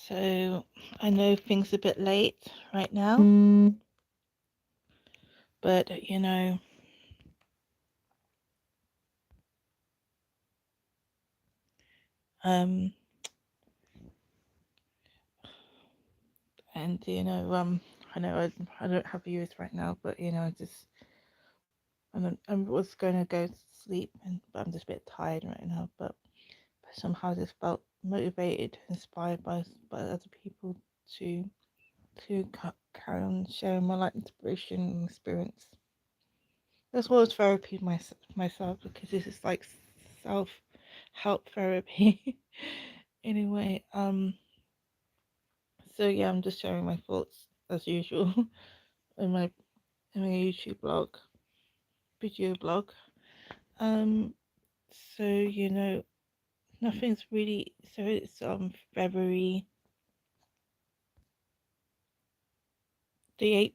So I know things a bit late right now, but um, and I know I don't have viewers right now, but I was going to go to sleep, but I'm just a bit tired right now. But somehow I just felt motivated, inspired by other people to carry on sharing my like inspiration and experience, as well as therapy myself, because this is like self help therapy. Anyway, so yeah, I'm just sharing my thoughts as usual in my YouTube blog, video blog. Um, so nothing's really. So it's February the 8th,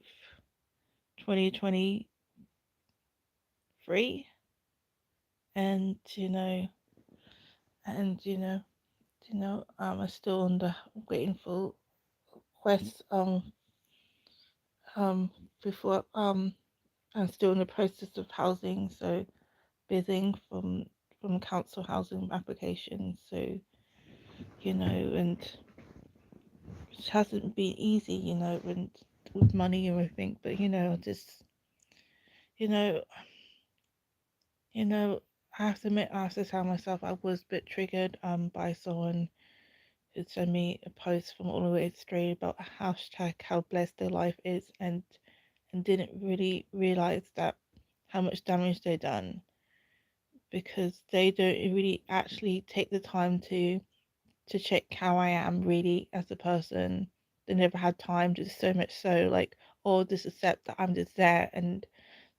2023, and and I'm still on the waiting for quest um before I'm still in the process of housing, so bidding from council housing applications. So and it hasn't been easy, and with money and everything. But just you know, you know, I have to admit, I have to tell myself I was a bit triggered by someone who sent me a post from all the way straight about a hashtag how blessed their life is, and didn't really realize that how much damage they done, because they don't really actually take the time to check how I am really as a person. They never had time, just so much so like, or just accept that I'm just there. And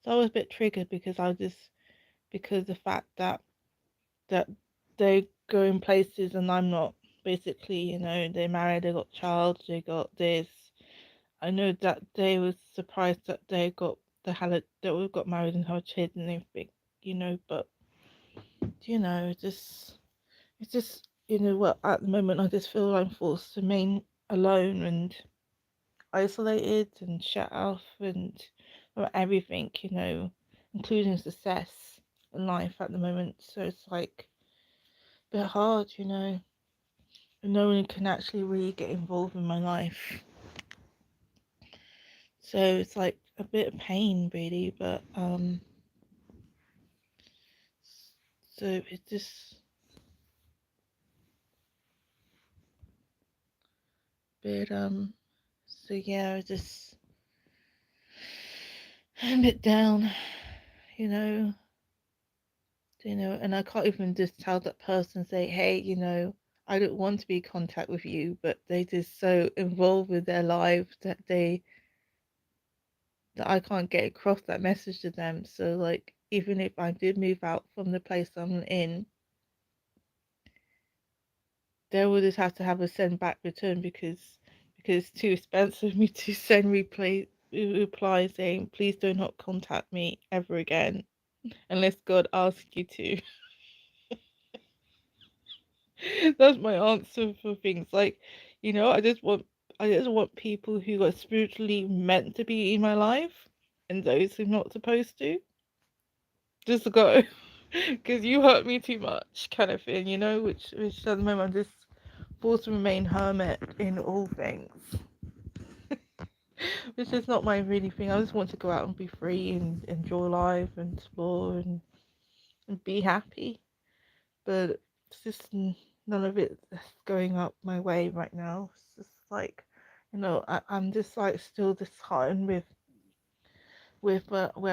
so I was a bit triggered because because the fact that they go in places and I'm not. Basically, they married, they got child, they got this. I know that they was surprised that they all got married and had kids and everything, but just it's just what, at the moment I just feel I'm forced to remain alone and isolated and shut off and from everything, including success in life at the moment. So it's like a bit hard, and no one can actually really get involved in my life. So it's like a bit of pain really, but so it's just a bit so yeah, I just I'm a bit down, you know, and I can't even just tell that person, say, hey, I don't want to be in contact with you, but they just so involved with their lives that I can't get across that message to them. So like, even if I did move out from the place I'm in, they will just have to have a send back return, because it's too expensive for me to send reply saying please do not contact me ever again unless God asks you to. That's my answer for things like, I just want people who are spiritually meant to be in my life, and those who are not supposed to just go, because you hurt me too much, kind of thing, which at the moment I'm just forced to remain hermit in all things, which is not my really thing. I just want to go out and be free and enjoy life and explore and be happy, but it's just none of it that's going up my way right now. It's just like, I'm just like still disheartened with where I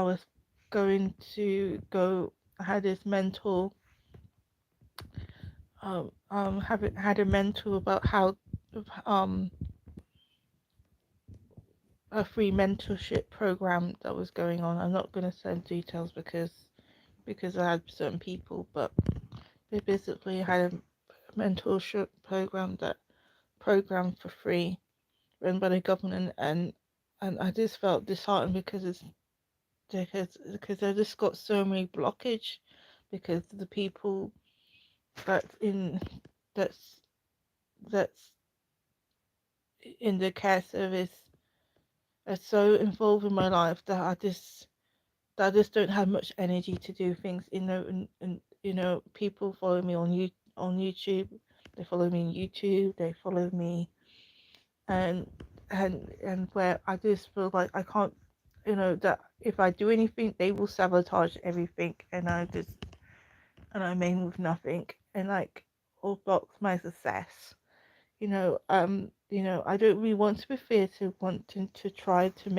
was going to go. I had this mental had a mental about how um a free mentorship program that was going on. I'm not going to send details because I had certain people, but they basically had a mentorship program for free run by the government, and I just felt disheartened because I just got so many blockage because the people that in that's that's in the care service are so involved in my life that I just don't have much energy to do things. And people follow me on YouTube. They follow me on YouTube. They follow me, and where I just feel like I can't, that if I do anything, they will sabotage everything, and I remain with nothing, and like all blocks my success. I don't really want to be fear to wanting to try to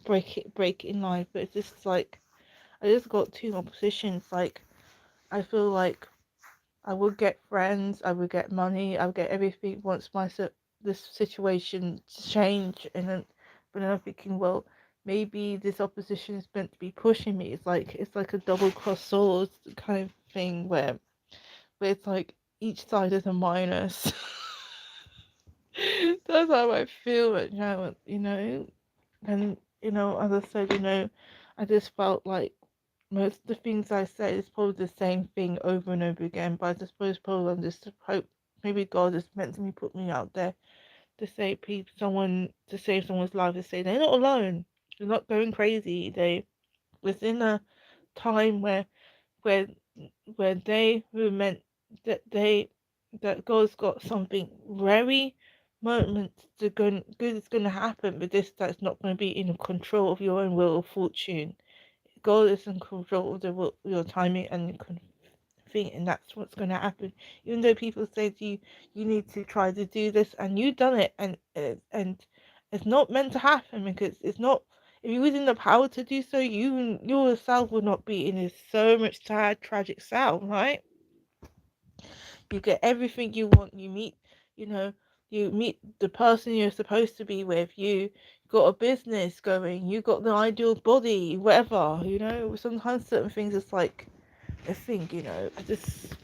break it in life, but it's just like I just got too much positions. Like I feel like I would get friends, I would get money, I would get everything once this situation change, but then I'm thinking, well, maybe this opposition is meant to be pushing me. It's like a double cross swords kind of thing where it's like each side is a minus. That's how I feel right now, And as I said, I just felt like most of the things I say is probably the same thing over and over again. But I just suppose probably I'm just hope maybe God is meant to me put me out there to say to save someone's life, to say they're not alone. They're not going crazy. They was in a time where where they were meant that God's got something very moment good is going to happen, but that's not going to be in control of your own will or fortune. God is in control of your timing and thing, and that's what's going to happen. Even though people say to you, you need to try to do this, and you've done it, and it's not meant to happen because it's not. If you was in the power to do so, you yourself would not be in this so much sad, tragic sound, right? You get everything you want. You know, you meet the person you're supposed to be with. You got a business going. You got the ideal body, whatever. Sometimes certain things it's like I think, I just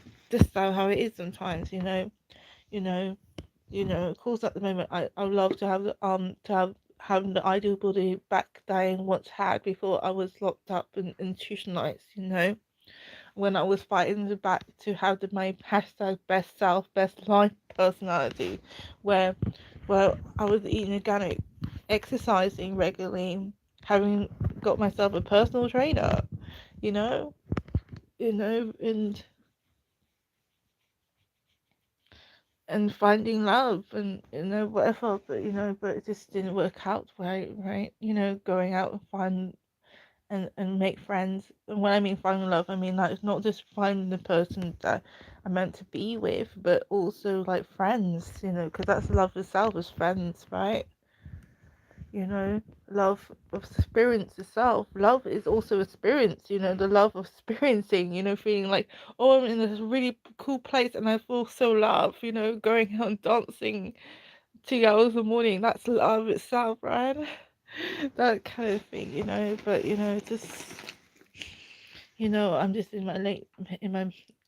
know how it is sometimes. You know, Of course, at the moment, I would love to have the ideal body back that I once had before I was locked up and institutionalized. When I was fighting the back to have my hashtag best self, best life personality, where I was eating organic, exercising regularly, having got myself a personal trainer, you know, and finding love and whatever, but it just didn't work out right. Going out and find and make friends. And when I mean finding love, I mean like it's not just finding the person that I'm meant to be with, but also like friends, because that's love itself, is friends, right? Love of experience itself. Love is also experience, the love of experiencing, feeling like, oh, I'm in this really cool place and I feel so loved, going out and dancing 2 hours in the morning. That's love itself, right? That kind of thing, but I'm just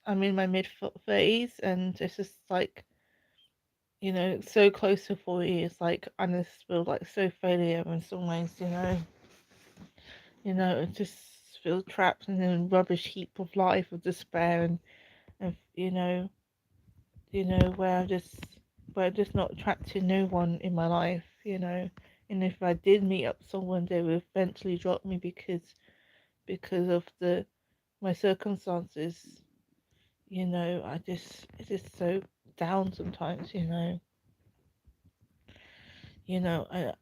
I'm in my mid 30s, and it's just like, so close to 40. It's like I just feel like so failure in some ways, it just feel trapped in a rubbish heap of life of despair, and where I'm just not attracting no one in my life, and if I did meet up someone, they would eventually drop me because of the my circumstances. It's just so down sometimes. I know I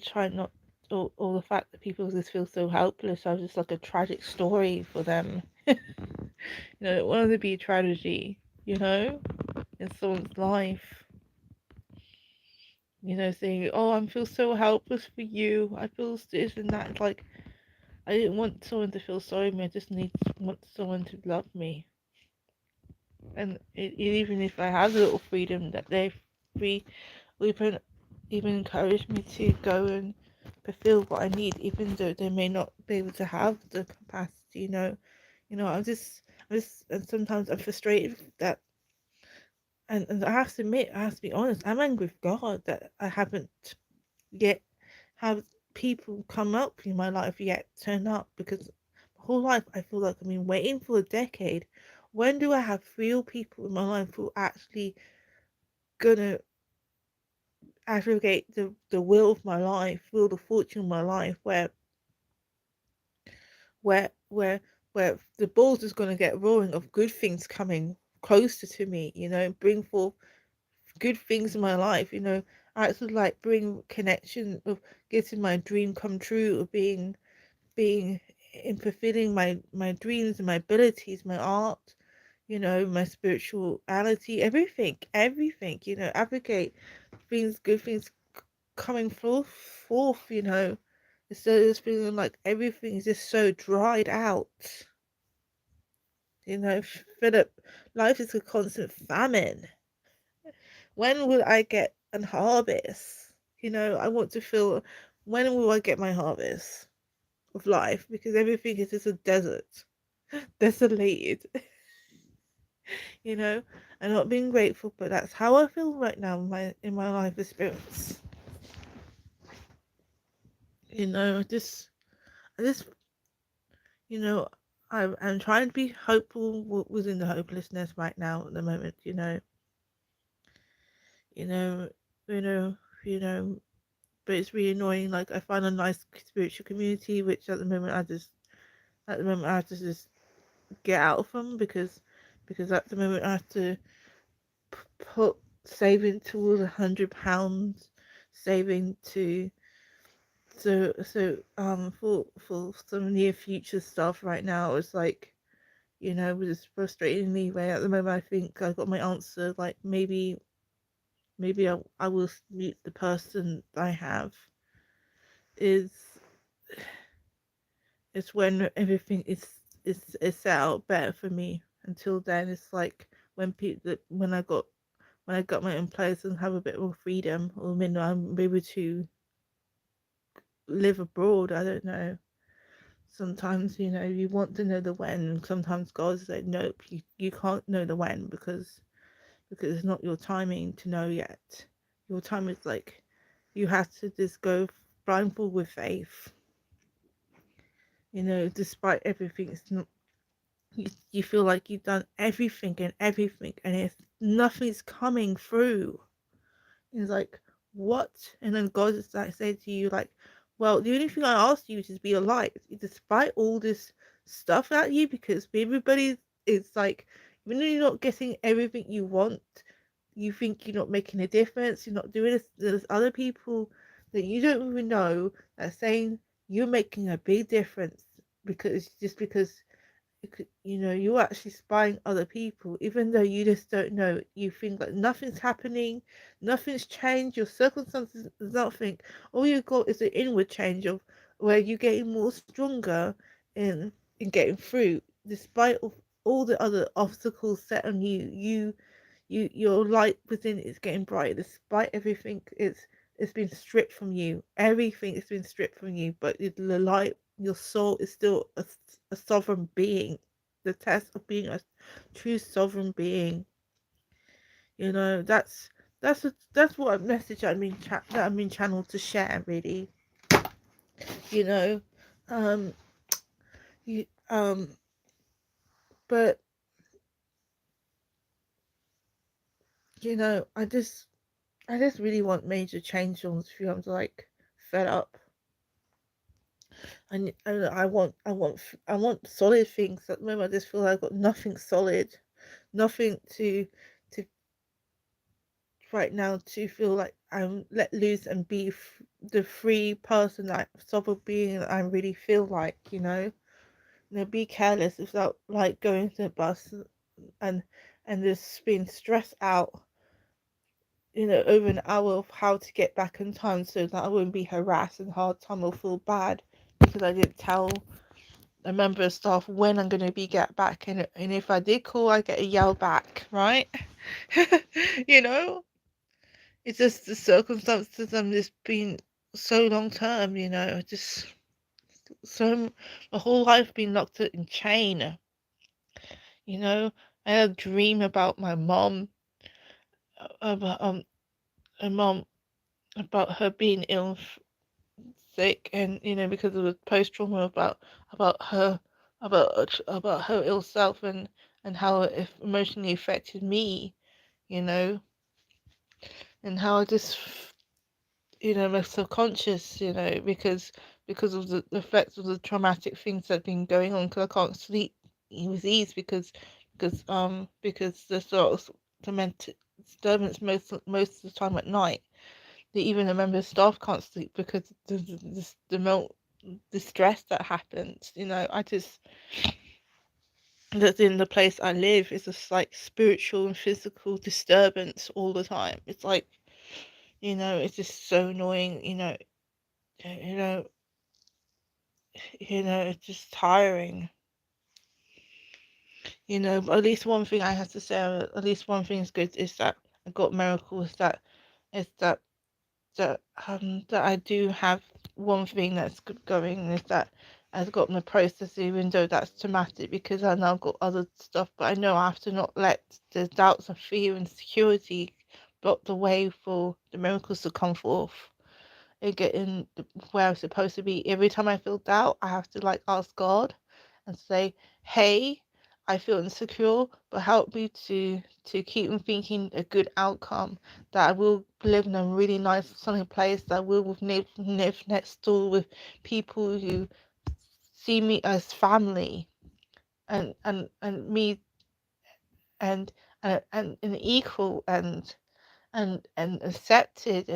try not, or the fact that people just feel so helpless. I was just like a tragic story for them. It wanted to be a tragedy, in someone's life. Saying, "Oh, I feel so helpless for you. I feel this and that." It's like I didn't want someone to feel sorry for me. I just want someone to love me. And even if I have a little freedom, that they free, or even encourage me to go and fulfill what I need, even though they may not be able to have the capacity. And sometimes I'm frustrated that, and I have to admit, I have to be honest, I'm angry with God that I haven't yet have people come up in my life yet turn up, because my whole life I feel like I've been waiting for a decade, When do I have real people in my life who are actually gonna aggregate the will of my life, will the fortune of my life, where where where the balls is gonna get rolling of good things coming closer to me, bring forth good things in my life, actually like bring connection of getting my dream come true, of being in fulfilling my dreams and my abilities, my art, my spirituality, everything, advocate things, good things coming forth, instead of just feeling like everything is just so dried out. Philip, life is a constant famine. When will I get an harvest? I want to feel, when will I get my harvest of life? Because everything is just a desert, desolated, you know. I'm not being grateful, but that's how I feel right now in my life experience. I just, you know, I'm trying to be hopeful within the hopelessness right now at the moment. You know, you know, you know. But it's really annoying. Like I find a nice spiritual community, which at the moment I have to just get out from because at the moment I have to put saving towards £100, saving to for some near future stuff right now. It's like, with this frustratingly way at the moment. I think I got my answer. Like maybe I will meet the person I have is it's when everything is set out better for me. Until then, it's like when I got my own place and have a bit more freedom, or when I'm able to live abroad. I don't know. Sometimes you want to know the when, and sometimes God said nope, you can't know the when because it's not your timing to know yet. Your time is like you have to just go blindfold with faith. Despite everything, it's not. You feel like you've done everything, and if nothing's coming through, it's like, what? And then God is like saying to you, like, well, the only thing I asked you is to be alive, despite all this stuff at you, because everybody is like, even though you're not getting everything you want, you think you're not making a difference, you're not doing this. There's other people that you don't even know that are saying you're making a big difference because you're actually spying other people, even though you just don't know. You think that nothing's happening, nothing's changed, your circumstances, nothing. All you got is an inward change of where you're getting more stronger in getting through, despite of all the other obstacles set on you. Your light within is getting brighter, despite everything. It's been stripped from you. Everything has been stripped from you, but the light, your soul is still a sovereign being. The test of being a true sovereign being. That's what a message that I'm in channeled to share. Really, you know, um, you but I just really want major change on this few. I'm like fed up. I want solid things. At the moment, I just feel like I've got nothing solid, nothing to right now to feel like I'm let loose and be the free person, that sovereign being that I really feel like. Be careless without like going to the bus and just being stressed out. Over an hour of how to get back in time so that I wouldn't be harassed and hard time or feel bad because I didn't tell a member of staff when I'm going to be get back, and if I did call, I get a yell back, right? you know, it's just the circumstances. I'm just being so long term, just so my whole life being locked in chain. You know, I had a dream about my mom, about a mom about her being ill, sick, and because of the post trauma about her about her ill self, and and how it emotionally affected me, you know, and how I just, my subconscious, because of the effects of the traumatic things that have been going on, because I can't sleep with ease because there's sort of the mental disturbance most of the time at night. Even the member of staff can't sleep because the stress that happens. I just, that's in the place I live, is just like spiritual and physical disturbance all the time. It's like, it's just so annoying. You know, it's just tiring. But at least one thing I have to say, at least one thing is good, is that I got miracles. Is that I do have one thing that's going, is that I've got my process, even though that's traumatic, because I now got other stuff. But I know I have to not let the doubts and fear and insecurity block the way for the miracles to come forth and get in where I'm supposed to be. Every time I feel doubt, I have to like ask God and say, "Hey, I feel insecure, but help me to keep thinking a good outcome. That I will live in a really nice, sunny place. That I will live next door with people who see me as family, and me and an equal and accepted,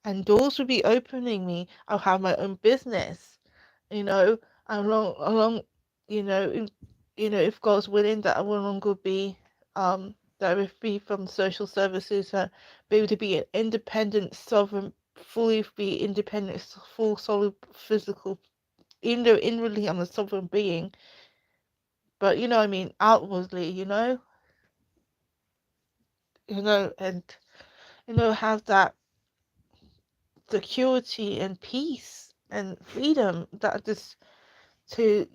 and doors will be opening me. I'll have my own business, you know, along, in, if God's willing, that I will no longer be that I will be from social services, be able to be an independent, sovereign, fully be independent, full solid physical, even though inwardly I'm a sovereign being, but I mean outwardly, and have that security and peace and freedom that just to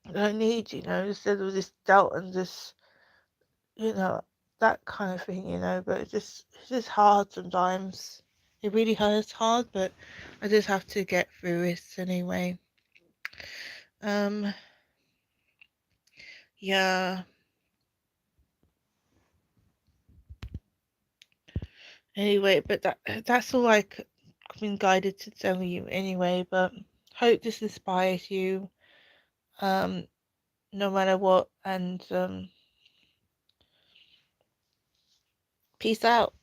that I need, instead of this doubt and this, that kind of thing, but it's just hard sometimes. It really hurts hard, but I just have to get through it anyway. Yeah. Anyway, but that's all I've been guided to tell you anyway, but hope this inspires you, um, no matter what, and peace out.